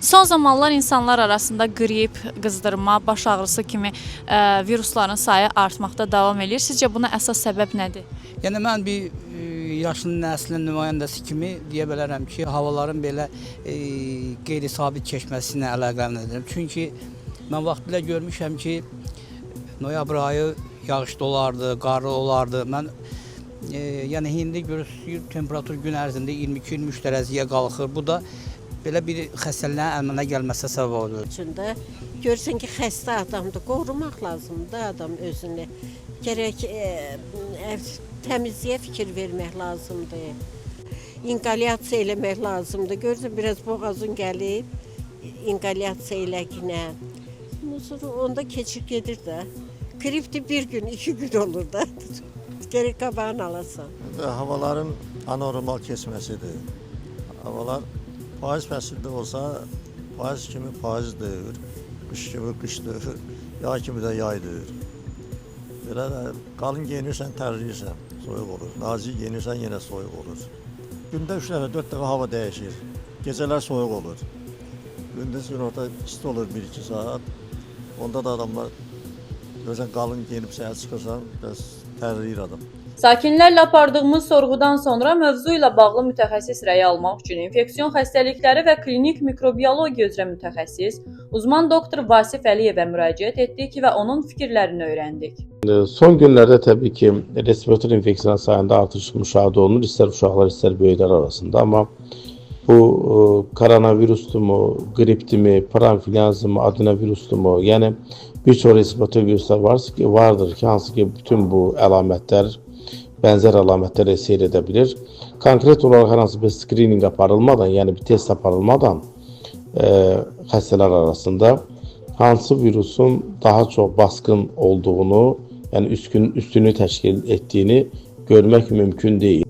Son zamanlar insanlar arasında qrip, qızdırma, baş ağrısı kimi virusların sayı artmaqda davam edir. Sizcə buna əsas səbəb nədir? Yəni mən bir yaşlı nəslin nümayəndəsi kimi deyə bilərəm ki, havaların belə qeyri-sabit keçməsi ilə əlaqələndirəm. Çünki mən vaxtilə görmüşəm ki, noyabr ayı yağışlı olardı, qarlı olardı. Mən yəni indi görürsünüz temperatur gün ərzində 22-23 dərəcəyə qalxır. Bu da belə bir xəstəliyin əmələ gəlməsinə səbəb olur. Üçündə görürsən ki, xəstə adamdır, qorumaq lazımdır adam özünü. Gərək təmizliyə fikir vermək lazımdır. İnqalyasiya eləmək lazımdır. Görürsən, biraz boğazın gəlib, inqalyasiya eləginə. Sonra onda keçir gedir də. Gripdir bir gün, 2 gün olur da. Gərək qabağını alasan. Havaların anormal keçməsidir. Havalar payız fəsildə olsa, payız kimi payızdır, qış kimi qışdır, yay kimi də yaydır. Belə də qalın geyinirsən, tərləyirsən, soyuq olur. Nazik geyinirsən, yenə soyuq olur. Gündə 3 dəfə, 4 dəfə hava dəyişir. Gecələr soyuq olur. Gündüz gün orada isti olur 1-2 saat. Onda da adamlar görürsən qalın geyinib səhər çıxırsan, biraz tərləyir adam. Sakinlərlə apardığımız sorğudan sonra mövzu ilə bağlı mütəxəssis rəyi almaq üçün infeksiyon xəstəlikləri və klinik mikrobiologiya üzrə mütəxəssis, uzman doktor Vasif Əliyevə müraciət etdik və onun fikirlərini öyrəndik. Son günlərdə təbii ki, respirator infeksiyanın sayında artış müşahidə olunur, istər uşaqlar, istər böyüklər arasında. Amma bu koronavirusdumu, qripdimi, paramfiliazmı, adenovirusdumu, yəni bir çox respirator viruslar vardır ki, hansı ki, bütün bu əlamətlər bənzər əlamətlərə seyr edə bilir. Konkret olaraq hər hansı bir screening aparılmadan, yəni bir test aparılmadan xəstələr arasında hansı virusun daha çox baskın olduğunu, yəni üstünü təşkil etdiyini görmək mümkün deyil.